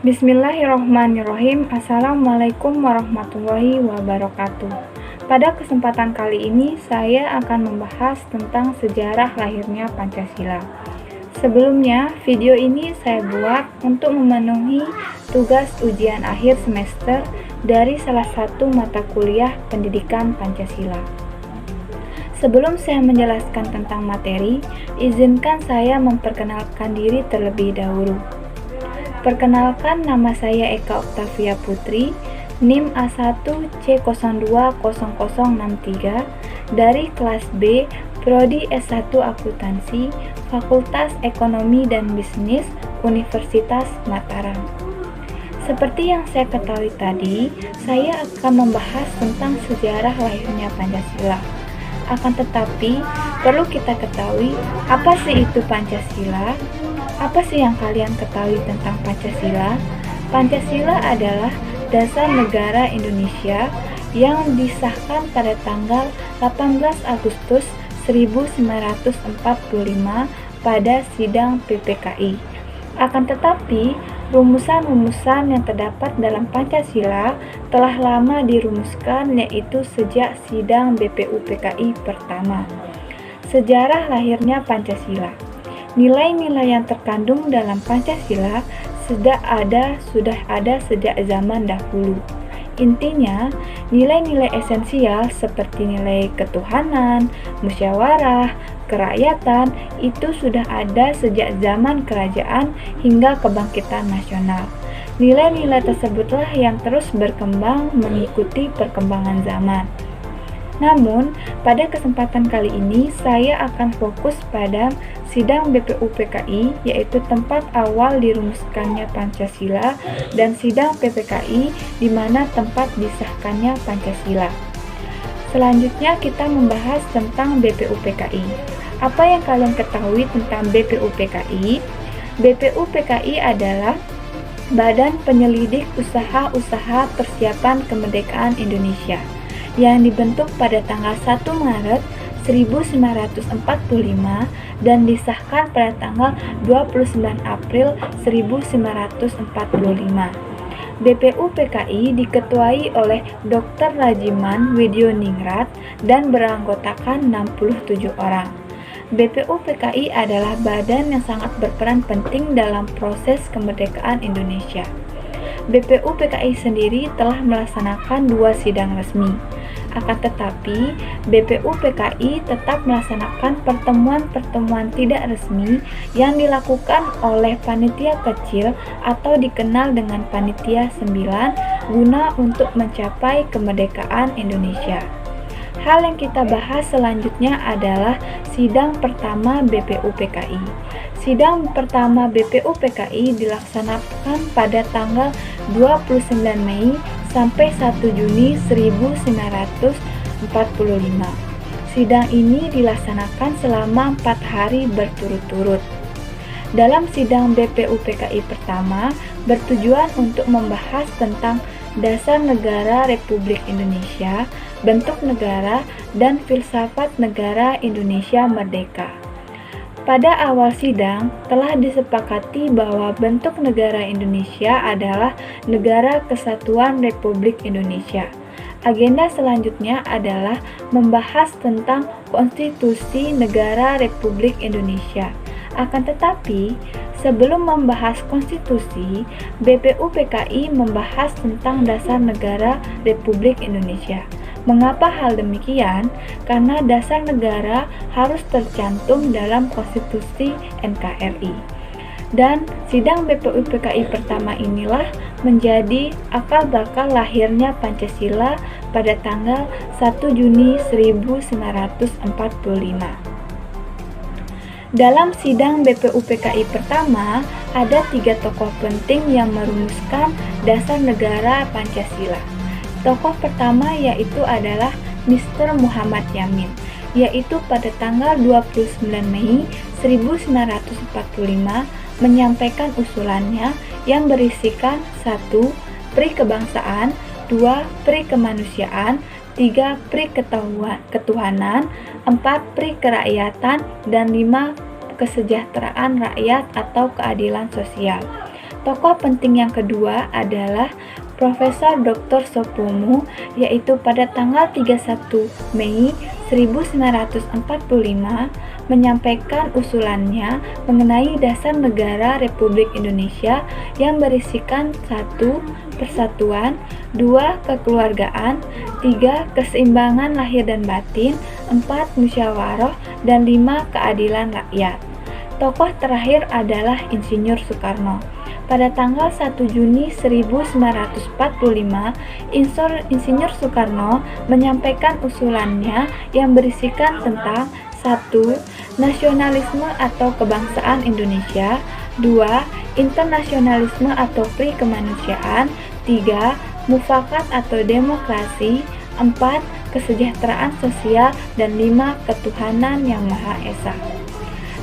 Bismillahirrohmanirrohim. Assalamualaikum warahmatullahi wabarakatuh. Pada kesempatan kali ini saya akan membahas tentang sejarah lahirnya Pancasila. Sebelumnya, video ini saya buat untuk memenuhi tugas ujian akhir semester dari salah satu mata kuliah pendidikan Pancasila. Sebelum saya menjelaskan tentang materi, izinkan saya memperkenalkan diri terlebih dahulu. Perkenalkan, nama saya Eka Oktavia Putri, NIM A1C020063 dari kelas B, Prodi S1 Akuntansi, Fakultas Ekonomi dan Bisnis, Universitas Mataram. Seperti yang saya ketahui tadi, saya akan membahas tentang sejarah lahirnya Pancasila. Akan tetapi, perlu kita ketahui apa sih itu Pancasila? Apa sih yang kalian ketahui tentang Pancasila? Pancasila adalah dasar negara Indonesia yang disahkan pada tanggal 18 Agustus 1945 pada sidang PPKI. Akan tetapi, rumusan-rumusan yang terdapat dalam Pancasila telah lama dirumuskan, yaitu sejak sidang BPUPKI pertama. Sejarah lahirnya Pancasila. Nilai-nilai yang terkandung dalam Pancasila sudah ada sejak zaman dahulu. Intinya, nilai-nilai esensial seperti nilai ketuhanan, musyawarah, kerakyatan itu sudah ada sejak zaman kerajaan hingga kebangkitan nasional. Nilai-nilai tersebutlah yang terus berkembang mengikuti perkembangan zaman. Namun, pada kesempatan kali ini saya akan fokus pada sidang BPUPKI, yaitu tempat awal dirumuskannya Pancasila, dan sidang PPKI, di mana tempat disahkannya Pancasila. Selanjutnya kita membahas tentang BPUPKI. Apa yang kalian ketahui tentang BPUPKI? BPUPKI adalah Badan Penyelidik Usaha-Usaha Persiapan Kemerdekaan Indonesia yang dibentuk pada tanggal 1 Maret 1945 dan disahkan pada tanggal 29 April 1945. BPUPKI diketuai oleh Dr. Rajiman Widyoningrat dan beranggotakan 67 orang. BPUPKI adalah badan yang sangat berperan penting dalam proses kemerdekaan Indonesia. BPUPKI sendiri telah melaksanakan 2 sidang resmi. Akan tetapi, BPUPKI tetap melaksanakan pertemuan-pertemuan tidak resmi yang dilakukan oleh panitia kecil atau dikenal dengan Panitia 9 guna untuk mencapai kemerdekaan Indonesia. Hal yang kita bahas selanjutnya adalah sidang pertama BPUPKI. Sidang pertama BPUPKI dilaksanakan pada tanggal 29 Mei sampai 1 Juni 1945. Sidang ini dilaksanakan selama 4 hari berturut-turut. Dalam sidang BPUPKI pertama bertujuan untuk membahas tentang dasar negara Republik Indonesia, bentuk negara, dan filsafat negara Indonesia merdeka. Pada awal sidang, telah disepakati bahwa bentuk negara Indonesia adalah Negara Kesatuan Republik Indonesia. Agenda selanjutnya adalah membahas tentang konstitusi negara Republik Indonesia. Akan tetapi, sebelum membahas konstitusi, BPUPKI membahas tentang dasar negara Republik Indonesia. Mengapa hal demikian? Karena dasar negara harus tercantum dalam konstitusi NKRI. Dan sidang BPUPKI pertama inilah menjadi akal bakal lahirnya Pancasila pada tanggal 1 Juni 1945. Dalam sidang BPUPKI pertama, ada 3 tokoh penting yang merumuskan dasar negara Pancasila. Tokoh pertama yaitu adalah Mr. Muhammad Yamin, yaitu pada tanggal 29 Mei 1945 menyampaikan usulannya yang berisikan 1. Pri kebangsaan, 2. Pri kemanusiaan, 3. Pri ketuhanan, 4. Pri kerakyatan, dan 5. Kesejahteraan rakyat atau keadilan sosial. Tokoh penting yang kedua adalah Profesor Dr. Sopomo, yaitu pada tanggal 31 Mei 1945 menyampaikan usulannya mengenai dasar negara Republik Indonesia yang berisikan 1. Persatuan, 2. Kekeluargaan, 3. Keseimbangan lahir dan batin, 4. Musyawarah, dan 5. Keadilan rakyat. Tokoh terakhir adalah Insinyur Soekarno. Pada tanggal 1 Juni 1945, Insinyur Soekarno menyampaikan usulannya yang berisikan tentang 1. Nasionalisme atau kebangsaan Indonesia, 2. Internasionalisme atau pri kemanusiaan, 3. Mufakat atau demokrasi, 4. Kesejahteraan sosial, dan 5. Ketuhanan yang Maha Esa.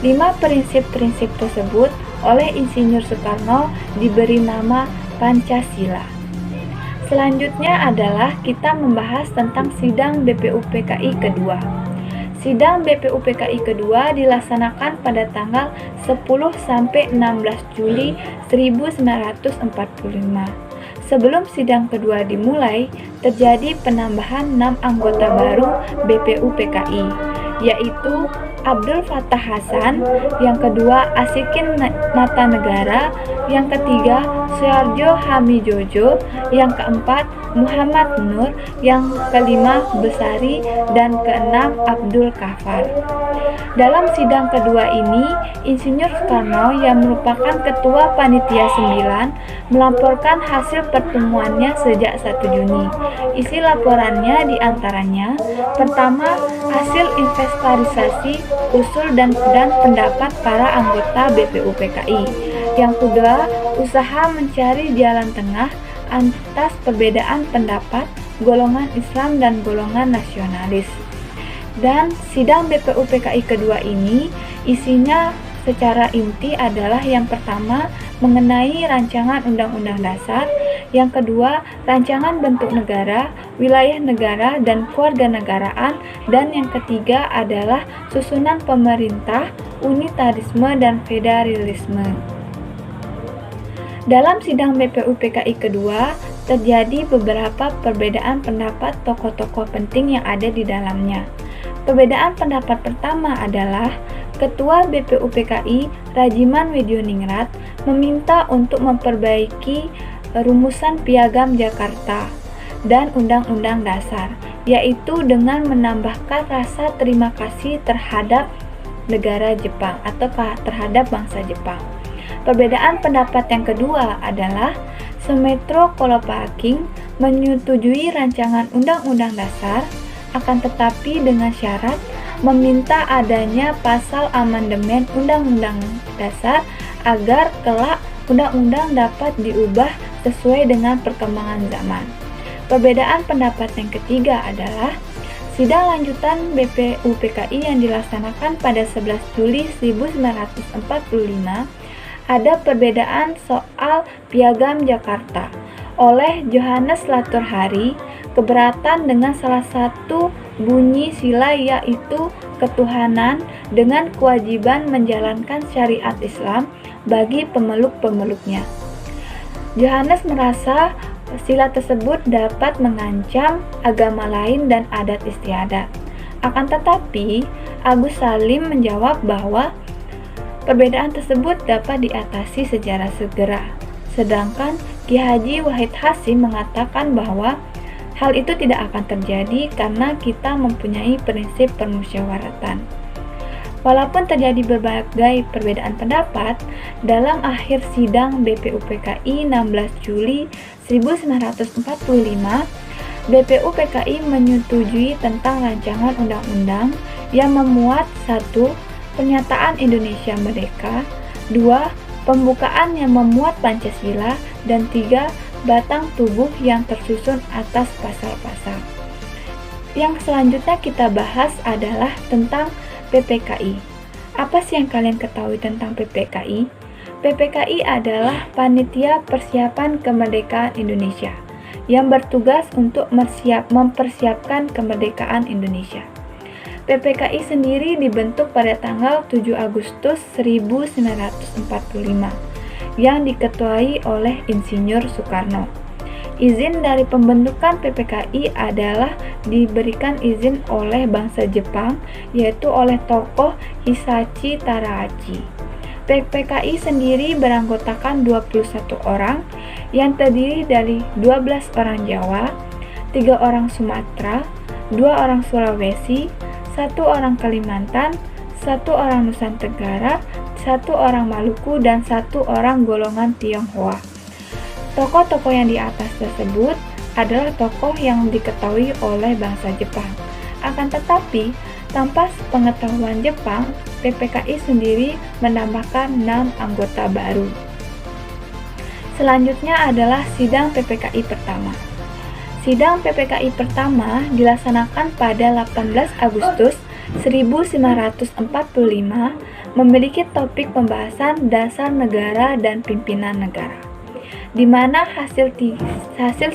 5 prinsip-prinsip tersebut oleh Insinyur Soekarno diberi nama Pancasila. Selanjutnya adalah kita membahas tentang sidang BPUPKI kedua. Sidang BPUPKI kedua dilaksanakan pada tanggal 10-16 Juli 1945. Sebelum sidang kedua dimulai, terjadi penambahan 6 anggota baru BPUPKI, yaitu Abdul Fattah Hasan, yang kedua Asikin Natanegara, yang ketiga Suharjo Hamijojo, yang keempat Muhammad Nur, yang kelima Besari, dan keenam Abdul Kafar. Dalam sidang kedua ini, Insinyur Soekarno yang merupakan Ketua Panitia 9 melaporkan hasil pertemuannya sejak 1 Juni. Isi laporannya diantaranya: pertama, hasil inventarisasi usul dan pendapat para anggota BPUPKI. Yang kedua, usaha mencari jalan tengah atas perbedaan pendapat golongan Islam dan golongan nasionalis. Dan sidang BPUPKI kedua ini isinya secara inti adalah yang pertama mengenai rancangan Undang-Undang Dasar, yang kedua rancangan bentuk negara, wilayah negara dan kewarganegaraan, dan yang ketiga adalah susunan pemerintah, unitarisme dan federalisme. Dalam sidang BPUPKI kedua terjadi beberapa perbedaan pendapat tokoh-tokoh penting yang ada di dalamnya. Perbedaan pendapat pertama adalah Ketua BPUPKI Rajiman Widyoningrat meminta untuk memperbaiki rumusan Piagam Jakarta dan Undang-Undang Dasar, yaitu dengan menambahkan rasa terima kasih terhadap negara Jepang atau terhadap bangsa Jepang. Perbedaan pendapat yang kedua adalah Sumitro Kolopaking menyetujui rancangan Undang-Undang Dasar, akan tetapi dengan syarat meminta adanya pasal amandemen Undang-Undang Dasar agar kelak undang-undang dapat diubah sesuai dengan perkembangan zaman. Perbedaan pendapat yang ketiga adalah sidang lanjutan BPUPKI yang dilaksanakan pada 11 Juli 1945. Ada perbedaan soal Piagam Jakarta. Oleh Johannes Laturhari, keberatan dengan salah satu bunyi sila, yaitu ketuhanan dengan kewajiban menjalankan syariat Islam bagi pemeluk-pemeluknya. Johannes merasa sila tersebut dapat mengancam agama lain dan adat istiadat. Akan tetapi, Agus Salim menjawab bahwa perbedaan tersebut dapat diatasi secara segera. Sedangkan Ki Haji Wahid Hasyim mengatakan bahwa hal itu tidak akan terjadi karena kita mempunyai prinsip permusyawaratan. Walaupun terjadi berbagai perbedaan pendapat, dalam akhir sidang BPUPKI 16 Juli 1945, BPUPKI menyetujui tentang rancangan undang-undang yang memuat 1. Pernyataan Indonesia Merdeka, 2. Pembukaan yang memuat Pancasila, dan 3. Batang tubuh yang tersusun atas pasal-pasal. Yang selanjutnya kita bahas adalah tentang PPKI. Apa sih yang kalian ketahui tentang PPKI? PPKI adalah Panitia Persiapan Kemerdekaan Indonesia yang bertugas untuk mempersiapkan kemerdekaan Indonesia. PPKI sendiri dibentuk pada tanggal 7 Agustus 1945. yang diketuai oleh Insinyur Soekarno. Izin dari pembentukan PPKI adalah diberikan izin oleh bangsa Jepang, yaitu oleh tokoh Hisashi Tarahashi. PPKI sendiri beranggotakan 21 orang yang terdiri dari 12 orang Jawa, 3 orang Sumatera, 2 orang Sulawesi, 1 orang Kalimantan, 1 orang Nusantara, 1 orang Maluku, dan 1 orang golongan Tionghoa. Tokoh-tokoh yang di atas tersebut adalah tokoh yang diketahui oleh bangsa Jepang. Akan tetapi, tanpa pengetahuan Jepang, PPKI sendiri menambahkan 6 anggota baru. Selanjutnya adalah sidang PPKI pertama. Sidang PPKI pertama dilaksanakan pada 18 Agustus 1945, memiliki topik pembahasan dasar negara dan pimpinan negara, di mana hasil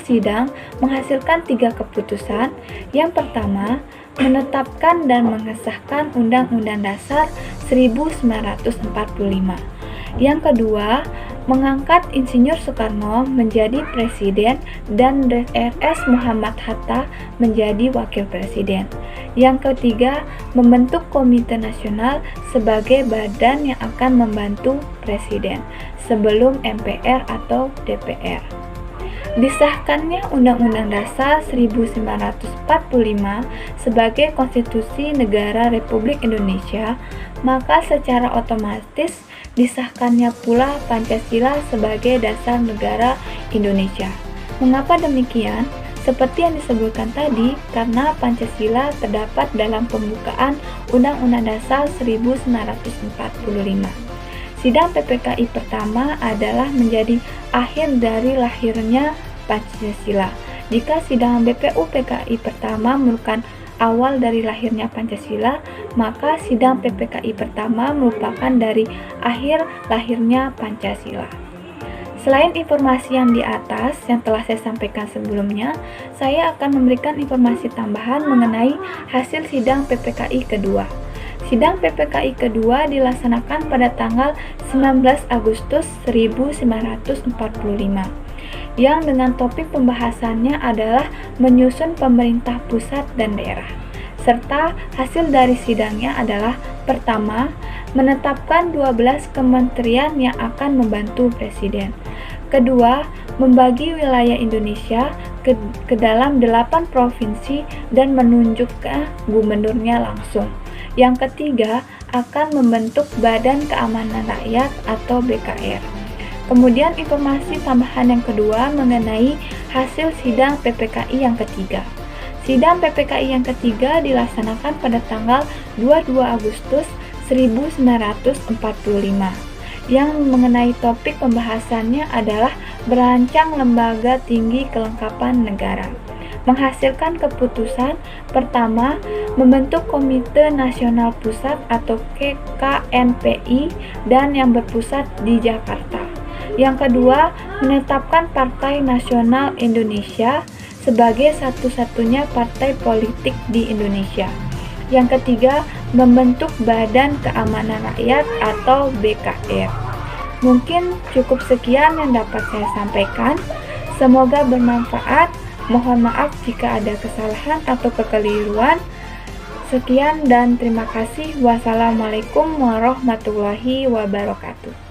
sidang menghasilkan 3 keputusan. Yang pertama, menetapkan dan mengesahkan Undang-Undang Dasar 1945. Yang kedua, mengangkat Insinyur Soekarno menjadi presiden dan RS Muhammad Hatta menjadi wakil presiden. Yang ketiga, membentuk Komite Nasional sebagai badan yang akan membantu presiden sebelum MPR atau DPR. Disahkannya Undang-Undang Dasar 1945 sebagai konstitusi negara Republik Indonesia, maka secara otomatis disahkannya pula Pancasila sebagai dasar negara Indonesia. Mengapa demikian? Seperti yang disebutkan tadi, karena Pancasila terdapat dalam pembukaan Undang-Undang Dasar 1945. Sidang PPKI pertama adalah menjadi akhir dari lahirnya Pancasila. Jika sidang BPU PKI pertama merupakan awal dari lahirnya Pancasila, maka sidang PPKI pertama merupakan dari akhir lahirnya Pancasila. Selain informasi yang di atas yang telah saya sampaikan sebelumnya, saya akan memberikan informasi tambahan mengenai hasil sidang PPKI kedua. Sidang PPKI kedua dilaksanakan pada tanggal 19 Agustus 1945, yang dengan topik pembahasannya adalah menyusun pemerintah pusat dan daerah. Serta hasil dari sidangnya adalah: pertama, menetapkan 12 kementerian yang akan membantu presiden. Kedua, membagi wilayah Indonesia ke dalam 8 provinsi dan menunjuk gubernurnya langsung. Yang ketiga, akan membentuk Badan Keamanan Rakyat atau BKR. Kemudian informasi tambahan yang kedua mengenai hasil sidang PPKI yang ketiga. Sidang PPKI yang ketiga dilaksanakan pada tanggal 22 Agustus 1945. Yang mengenai topik pembahasannya adalah merancang lembaga tinggi kelengkapan negara. Menghasilkan keputusan: pertama, membentuk Komite Nasional Pusat atau KNPI dan yang berpusat di Jakarta. Yang kedua, menetapkan Partai Nasional Indonesia sebagai satu-satunya partai politik di Indonesia. Yang ketiga, membentuk Badan Keamanan Rakyat atau BKR. Mungkin cukup sekian yang dapat saya sampaikan. Semoga bermanfaat. Mohon maaf jika ada kesalahan atau kekeliruan. Sekian dan terima kasih. Wassalamualaikum warahmatullahi wabarakatuh.